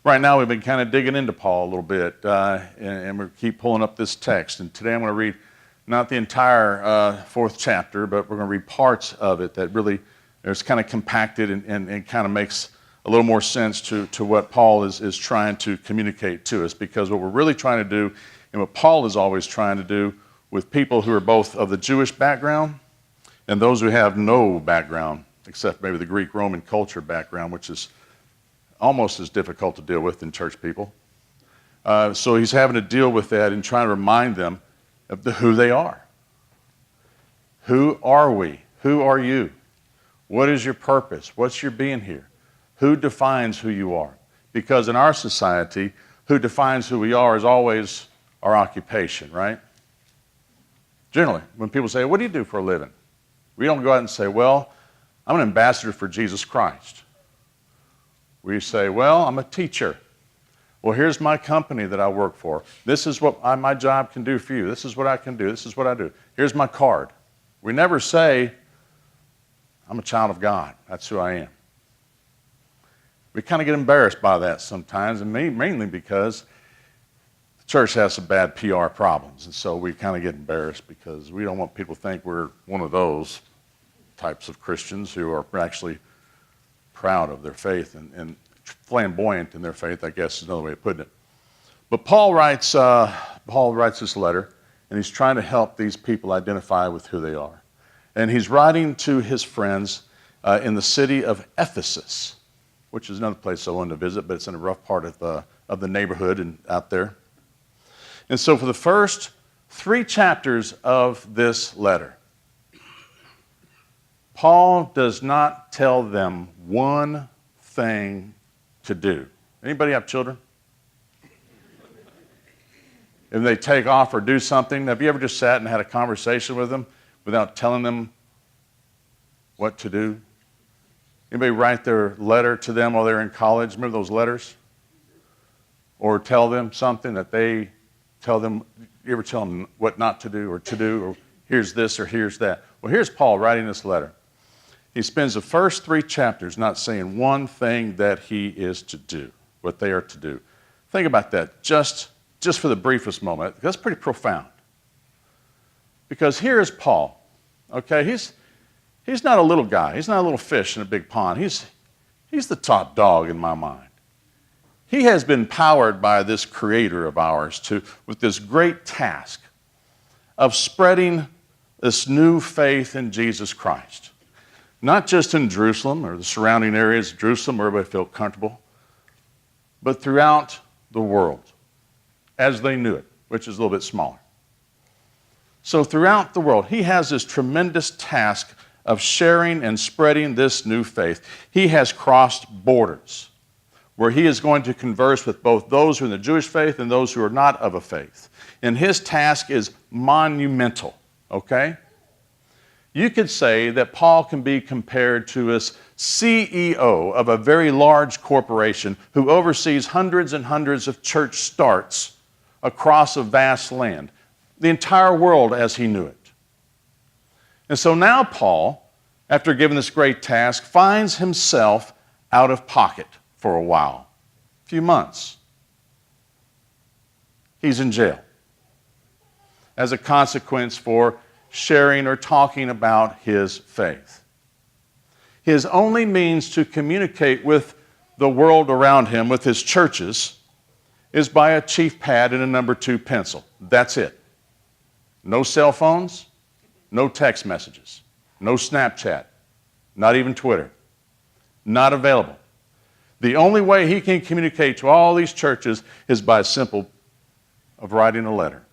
Right now we've been kind of digging into Paul a little bit, and we keep pulling up this text. And today I'm going to read not the entire fourth chapter, but we're going to read parts of it that really is kind of compacted and kind of makes a little more sense to what Paul is trying to communicate to us. Because what we're really trying to do, and what Paul is always trying to do with people who are both of the Jewish background and those who have no background, except maybe the Greek-Roman culture background, which is almost as difficult to deal with than church people. So he's having to deal with that and trying to remind them of who they are. Who are we? Who are you? What is your purpose? What's your being here? Who defines who you are? Because in our society, who defines who we are is always our occupation, right? Generally, when people say, what do you do for a living? We don't go out and say, well, I'm an ambassador for Jesus Christ. We say, well, I'm a teacher. Well, here's my company that I work for. This is what my job can do for you. This is what I can do. This is what I do. Here's my card. We never say, I'm a child of God. That's who I am. We kind of get embarrassed by that sometimes, and mainly because the church has some bad PR problems, and so we kind of get embarrassed because we don't want people to think we're one of those types of Christians who are actually proud of their faith and flamboyant in their faith, I guess is another way of putting it. But Paul writes this letter, and he's trying to help these people identify with who they are. And he's writing to his friends in the city of Ephesus, which is another place I wanted to visit, but it's in a rough part of the neighborhood and out there. And so for the first 3 chapters of this letter, Paul does not tell them one thing to do. Anybody have children? If they take off or do something, have you ever just sat and had a conversation with them without telling them what to do? Anybody write their letter to them while they're in college? Remember those letters? Or tell them something that they tell them, you ever tell them what not to do, or here's this or here's that? Well, here's Paul writing this letter. He spends the first 3 chapters not saying one thing that he is to do, what they are to do. Think about that just for the briefest moment. That's pretty profound. Because here is Paul, okay? He's not a little guy. He's not a little fish in a big pond. He's the top dog in my mind. He has been powered by this creator of ours with this great task of spreading this new faith in Jesus Christ. Not just in Jerusalem or the surrounding areas of Jerusalem where everybody felt comfortable, but throughout the world as they knew it, which is a little bit smaller. So throughout the world, he has this tremendous task of sharing and spreading this new faith. He has crossed borders where he is going to converse with both those who are in the Jewish faith and those who are not of a faith. And his task is monumental, okay? You could say that Paul can be compared to a CEO of a very large corporation who oversees hundreds and hundreds of church starts across a vast land, the entire world as he knew it. And so now Paul, after given this great task, finds himself out of pocket for a while, a few months. He's in jail as a consequence for sharing or talking about his faith. His only means to communicate with the world around him, with his churches, is by a chief pad and a number 2 pencil. That's it. No cell phones, no text messages, no Snapchat, not even Twitter. Not available. The only way he can communicate to all these churches is by simple of writing a letter.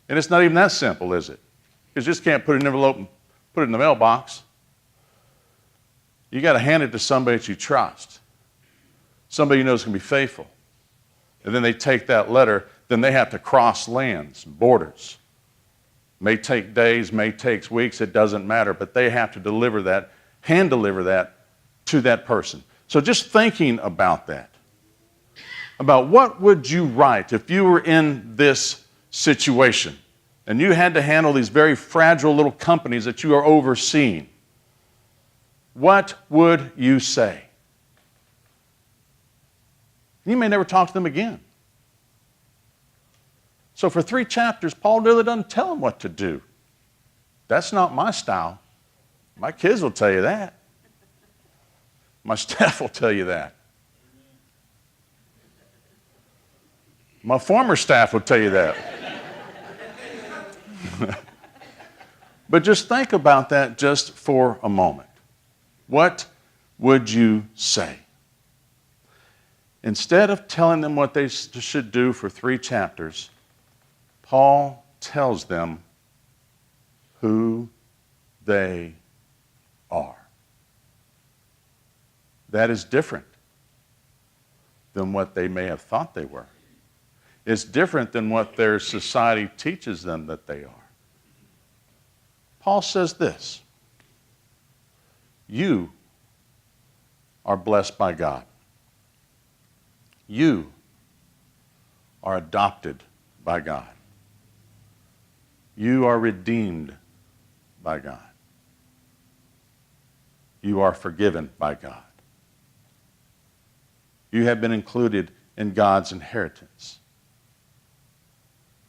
And it's not even that simple, is it? You just can't put it in an envelope and put it in the mailbox. You got to hand it to somebody that you trust, somebody you know is going to be faithful. And then they take that letter, then they have to cross lands, borders. May take days, may take weeks, it doesn't matter, but they have to deliver that, hand deliver that to that person. So just thinking about that, about what would you write if you were in this situation and you had to handle these very fragile little companies that you are overseeing, what would you say? You may never talk to them again. So for 3 chapters, Paul really doesn't tell them what to do. That's not my style. My kids will tell you that. My staff will tell you that. My former staff will tell you that. But just think about that just for a moment. What would you say? Instead of telling them what they should do for 3 chapters, Paul tells them who they are. That is different than what they may have thought they were. It's different than what their society teaches them that they are. Paul says this: you are blessed by God. You are adopted by God. You are redeemed by God. You are forgiven by God. You have been included in God's inheritance.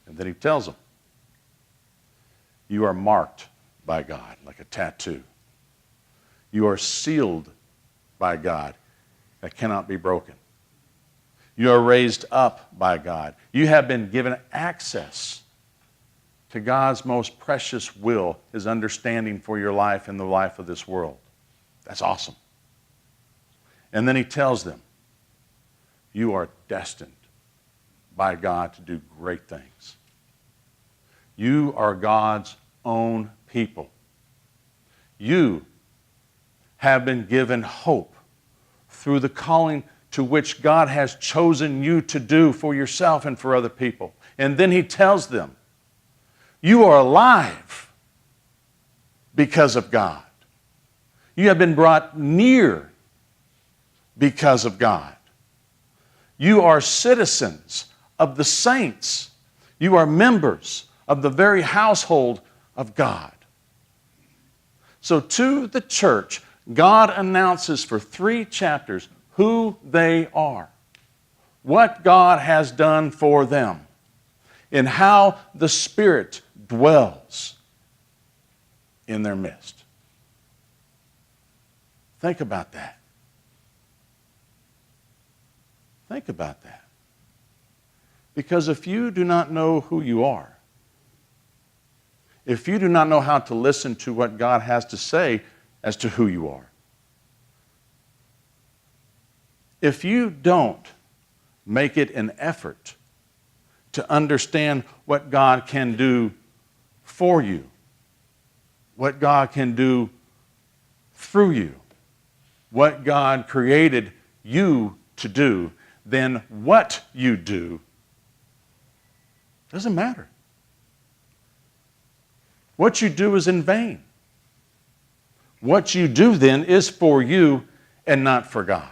And then he tells them, you are marked by God like a tattoo. You are sealed by God that cannot be broken. You are raised up by God. You have been given access to God's most precious will, his understanding for your life and the life of this world. That's awesome. And then he tells them, you are destined by God to do great things. You are God's own people. You have been given hope through the calling to which God has chosen you to do for yourself and for other people. And then he tells them, you are alive because of God. You have been brought near because of God. You are citizens of the saints. You are members of the very household of God. So to the church, God announces for 3 chapters who they are, what God has done for them, and how the Spirit dwells in their midst. Think about that. Think about that. Because if you do not know who you are, if you do not know how to listen to what God has to say as to who you are, if you don't make it an effort to understand what God can do for you, what God can do through you, what God created you to do, then what you do doesn't matter. What you do is in vain. What you do then is for you and not for God.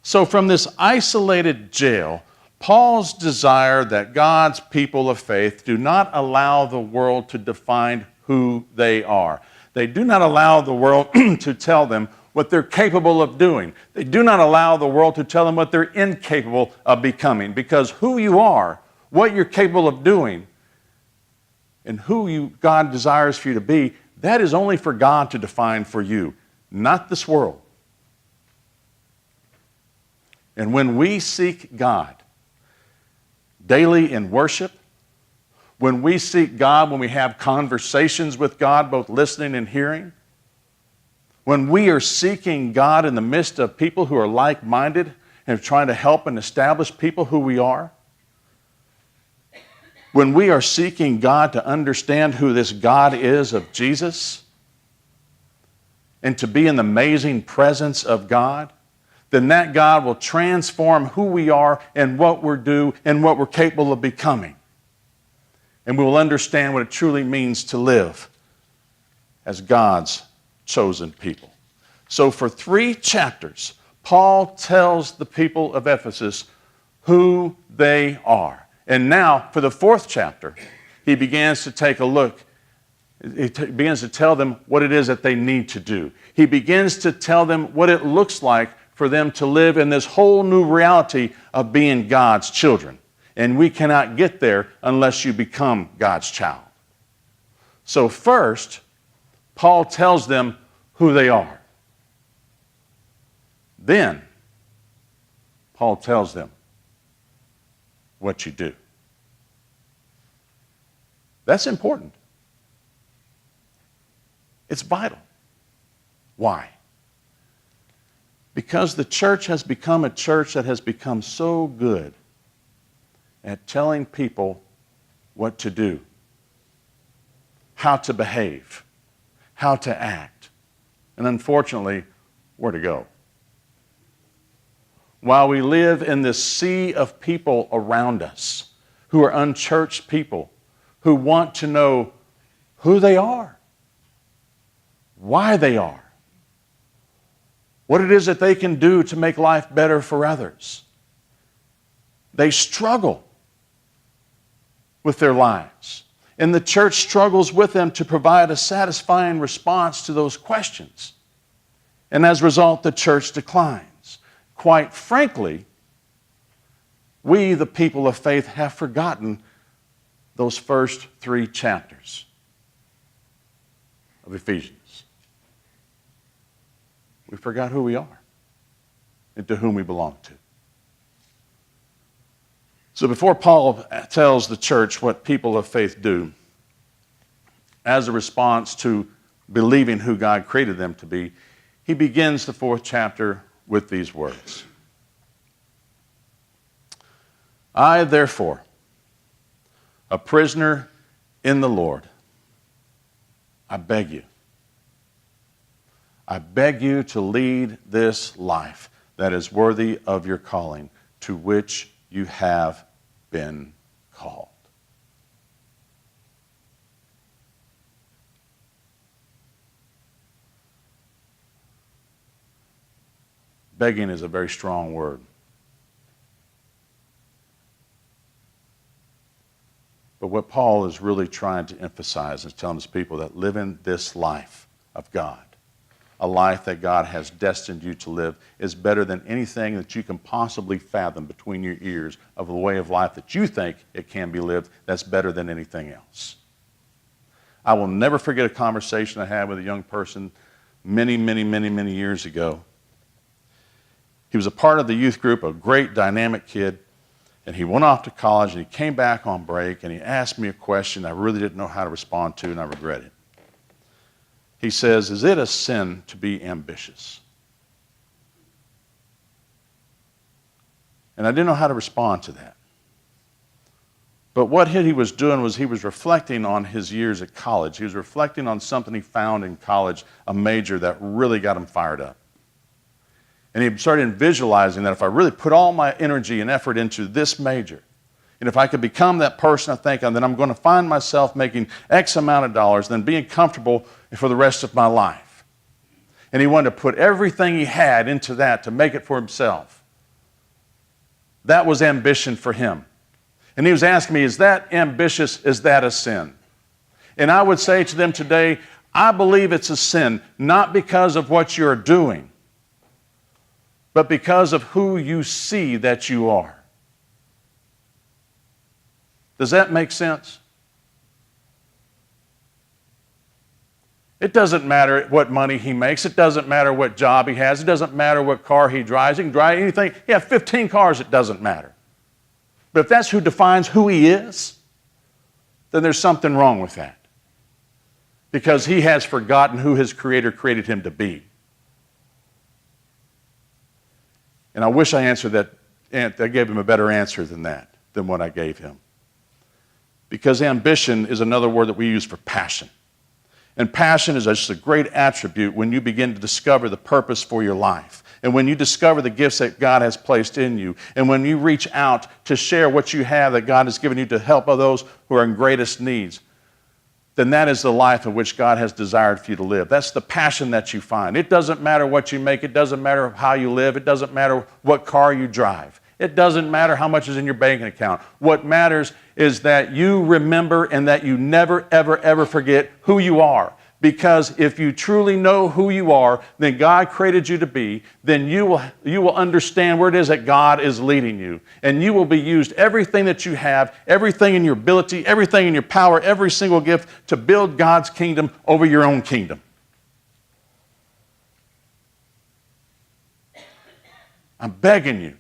So from this isolated jail, Paul's desire that God's people of faith do not allow the world to define who they are. They do not allow the world to tell them what they're capable of doing. They do not allow the world to tell them what they're incapable of becoming, because who you are, what you're capable of doing, and who God desires for you to be, that is only for God to define for you, not this world. And when we seek God daily in worship, when we seek God, when we have conversations with God, both listening and hearing, when we are seeking God in the midst of people who are like-minded and trying to help and establish people who we are, when we are seeking God to understand who this God is of Jesus and to be in the amazing presence of God, then that God will transform who we are and what we're due and what we're capable of becoming. And we will understand what it truly means to live as God's chosen people. So for 3 chapters, Paul tells the people of Ephesus who they are. And now, for the 4th chapter, he begins to take a look. He begins to tell them what it is that they need to do. He begins to tell them what it looks like for them to live in this whole new reality of being God's children. And we cannot get there unless you become God's child. So first, Paul tells them who they are. Then, Paul tells them what you do. That's important. It's vital. Why? Because the church has become a church that has become so good at telling people what to do, how to behave, how to act, and unfortunately, where to go. While we live in this sea of people around us who are unchurched people, who want to know who they are, why they are, what it is that they can do to make life better for others. They struggle with their lives, and the church struggles with them to provide a satisfying response to those questions. And as a result, the church declines. Quite frankly, we, the people of faith, have forgotten those first 3 chapters of Ephesians. We forgot who we are and to whom we belong to. So before Paul tells the church what people of faith do, as a response to believing who God created them to be, he begins the 4th chapter with these words. I, therefore, a prisoner in the Lord, I beg you to lead this life that is worthy of your calling, to which you have been called. Begging is a very strong word. But what Paul is really trying to emphasize is telling his people that living this life of God, a life that God has destined you to live, is better than anything that you can possibly fathom between your ears of a way of life that you think it can be lived that's better than anything else. I will never forget a conversation I had with a young person many years ago. He was a part of the youth group, a great dynamic kid, and he went off to college and he came back on break and he asked me a question I really didn't know how to respond to, and I regret it. He says, is it a sin to be ambitious? And I didn't know how to respond to that. But what he was doing was he was reflecting on his years at college. He was reflecting on something he found in college, a major that really got him fired up. And he started visualizing that if I really put all my energy and effort into this major, and if I could become that person I think, then I'm going to find myself making X amount of dollars, then being comfortable for the rest of my life. And he wanted to put everything he had into that to make it for himself. That was ambition for him. And he was asking me, is that ambitious? Is that a sin? And I would say to them today, I believe it's a sin, not because of what you're doing, but because of who you see that you are. Does that make sense? It doesn't matter what money he makes. It doesn't matter what job he has. It doesn't matter what car he drives. He can drive anything. He has 15 cars. It doesn't matter. But if that's who defines who he is, then there's something wrong with that. Because he has forgotten who his Creator created him to be. And I wish I answered that. I gave him a better answer than that, than what I gave him. Because ambition is another word that we use for passion. And passion is just a great attribute when you begin to discover the purpose for your life. And when you discover the gifts that God has placed in you. And when you reach out to share what you have that God has given you to help those who are in greatest needs, then that is the life in which God has desired for you to live. That's the passion that you find. It doesn't matter what you make. It doesn't matter how you live. It doesn't matter what car you drive. It doesn't matter how much is in your bank account. What matters is that you remember and that you never, ever, ever forget who you are. Because if you truly know who you are, then God created you to be, then you will understand where it is that God is leading you. And you will be used everything that you have, everything in your ability, everything in your power, every single gift to build God's kingdom over your own kingdom. I'm begging you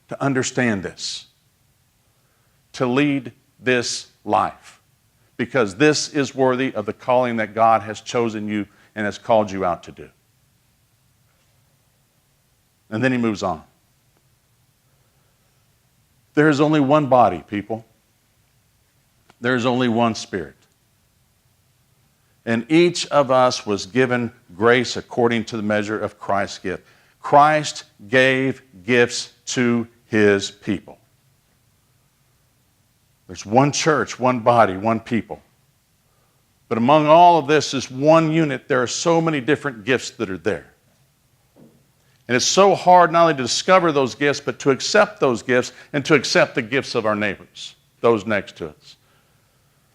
to understand this, to lead this life. Because this is worthy of the calling that God has chosen you and has called you out to do. And then he moves on. There is only one body, people. There is only one Spirit. And each of us was given grace according to the measure of Christ's gift. Christ gave gifts to his people. There's one church, one body, one people. But among all of this is one unit. There are so many different gifts that are there. And it's so hard not only to discover those gifts, but to accept those gifts and to accept the gifts of our neighbors, those next to us.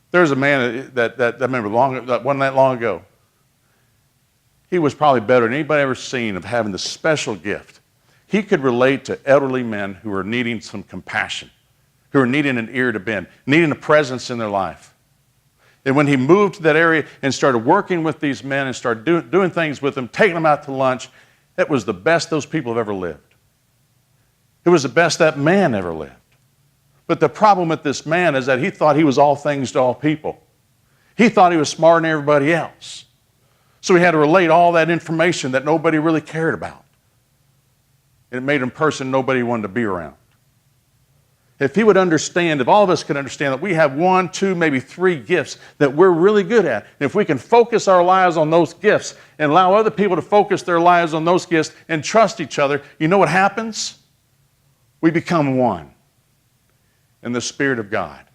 There's a man that I remember wasn't that long ago. He was probably better than anybody ever seen of having the special gift. He could relate to elderly men who were needing some compassion, who are needing an ear to bend, needing a presence in their life. And when he moved to that area and started working with these men and started doing things with them, taking them out to lunch, it was the best those people have ever lived. It was the best that man ever lived. But the problem with this man is that he thought he was all things to all people. He thought he was smarter than everybody else. So he had to relate all that information that nobody really cared about. And it made him a person nobody wanted to be around. If he would understand, if all of us could understand that we have 1, 2, maybe 3 gifts that we're really good at, and if we can focus our lives on those gifts and allow other people to focus their lives on those gifts and trust each other, you know what happens? We become one in the Spirit of God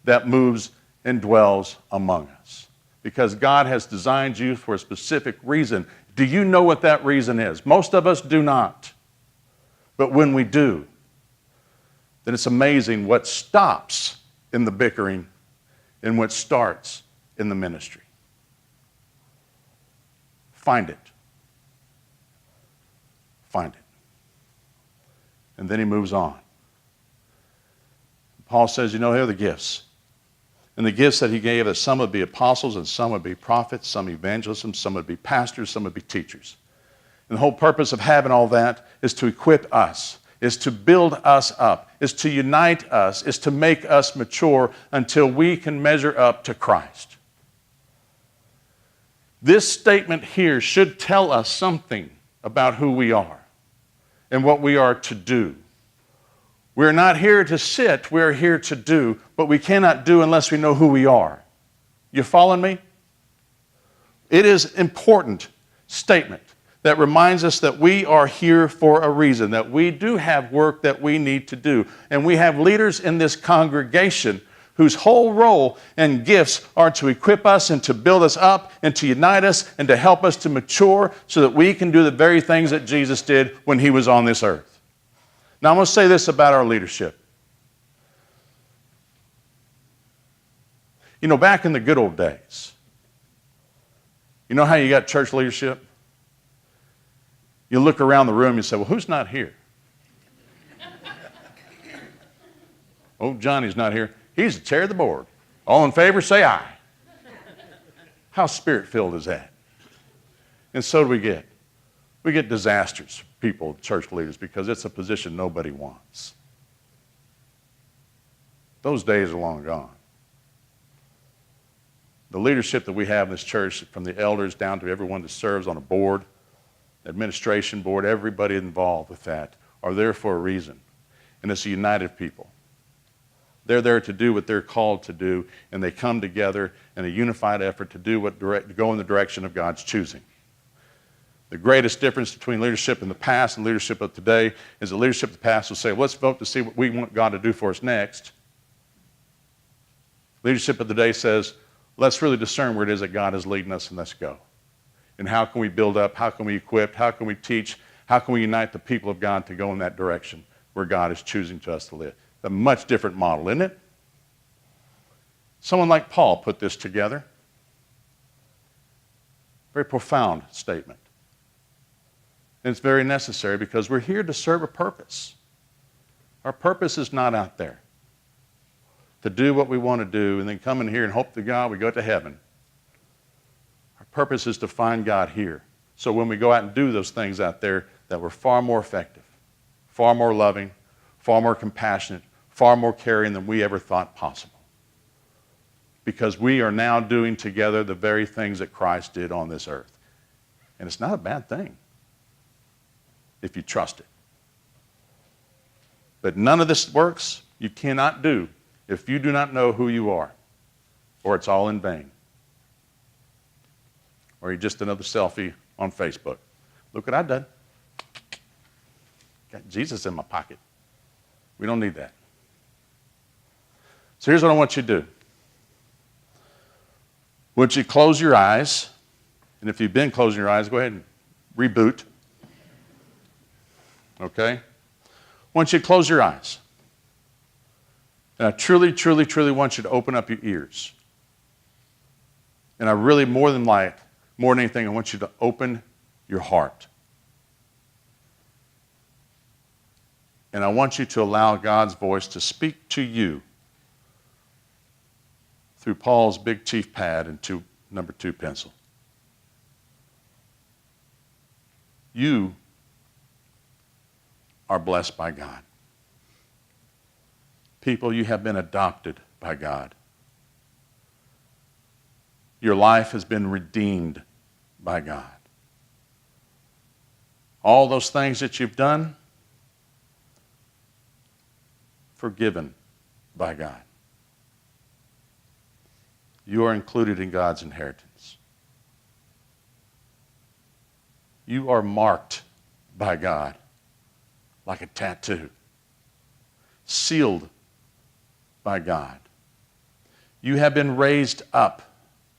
that moves and dwells among us. Because God has designed you for a specific reason. Do you know what that reason is? Most of us do not. But when we do, then it's amazing what stops in the bickering and what starts in the ministry. Find it. Find it. And then he moves on. Paul says, you know, here are the gifts. And the gifts that he gave us, some would be apostles and some would be prophets, some evangelism, some would be pastors, some would be teachers. And the whole purpose of having all that is to equip us, is to build us up, is to unite us, is to make us mature until we can measure up to Christ. This statement here should tell us something about who we are and what we are to do. We're not here to sit, we're here to do, but we cannot do unless we know who we are. You following me? It is an important statement that reminds us that we are here for a reason, that we do have work that we need to do. And we have leaders in this congregation whose whole role and gifts are to equip us and to build us up and to unite us and to help us to mature so that we can do the very things that Jesus did when he was on this earth. Now I'm going to say this about our leadership. You know, back in the good old days, you know how you got church leadership? You look around the room and you say, well, who's not here? Oh, Johnny's not here. He's the chair of the board. All in favor, say aye. How spirit-filled is that? And so do we get. We get disasters, people, church leaders, because it's a position nobody wants. Those days are long gone. The leadership that we have in this church, from the elders down to everyone that serves on a board, administration board, everybody involved with that, are there for a reason. And it's a united people. They're there to do what they're called to do, and they come together in a unified effort to do to go in the direction of God's choosing. The greatest difference between leadership in the past and leadership of today is the leadership of the past will say, let's vote to see what we want God to do for us next. Leadership of the day says, let's really discern where it is that God is leading us, and let's go. And how can we build up? How can we equip? How can we teach? How can we unite the people of God to go in that direction where God is choosing to us to live? A much different model, isn't it? Someone like Paul put this together. Very profound statement. And it's very necessary because we're here to serve a purpose. Our purpose is not out there to do what we want to do and then come in here and hope to God we go to heaven. Our purpose is to find God here. So when we go out and do those things out there, that we're far more effective, far more loving, far more compassionate, far more caring than we ever thought possible. Because we are now doing together the very things that Christ did on this earth. And it's not a bad thing if you trust it. But none of this works, you cannot do, if you do not know who you are, or it's all in vain. Or you're just another selfie on Facebook. Look what I've done. Got Jesus in my pocket. We don't need that. So here's what I want you to do. I want you to close your eyes, and if you've been closing your eyes, go ahead and reboot. Okay? I want you to close your eyes. And I truly, truly, truly want you to open up your ears. And I really, more than anything, I want you to open your heart. And I want you to allow God's voice to speak to you through Paul's big chief pad and number 2 pencil. You are blessed by God. People, you have been adopted by God. Your life has been redeemed by God. All those things that you've done, forgiven by God. You are included in God's inheritance. You are marked by God like a tattoo, sealed by God. You have been raised up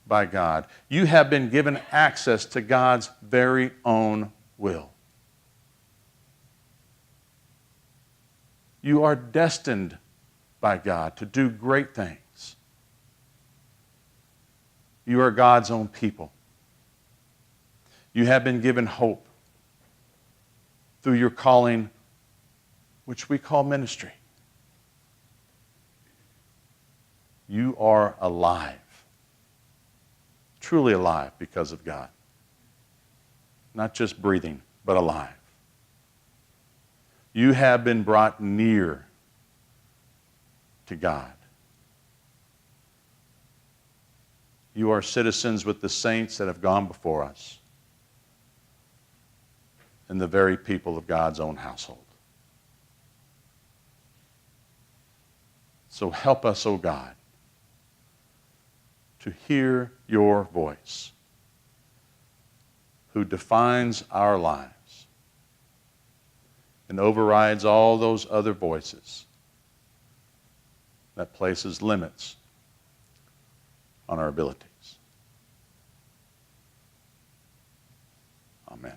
by God. You have been given access to God's very own will. You are destined by God to do great things. You are God's own people. You have been given hope through your calling, which we call ministry. You are alive, truly alive because of God. Not just breathing, but alive. You have been brought near to God. You are citizens with the saints that have gone before us and the very people of God's own household. So help us, O God, to hear your voice, who defines our lives and overrides all those other voices that places limits on our abilities. Amen.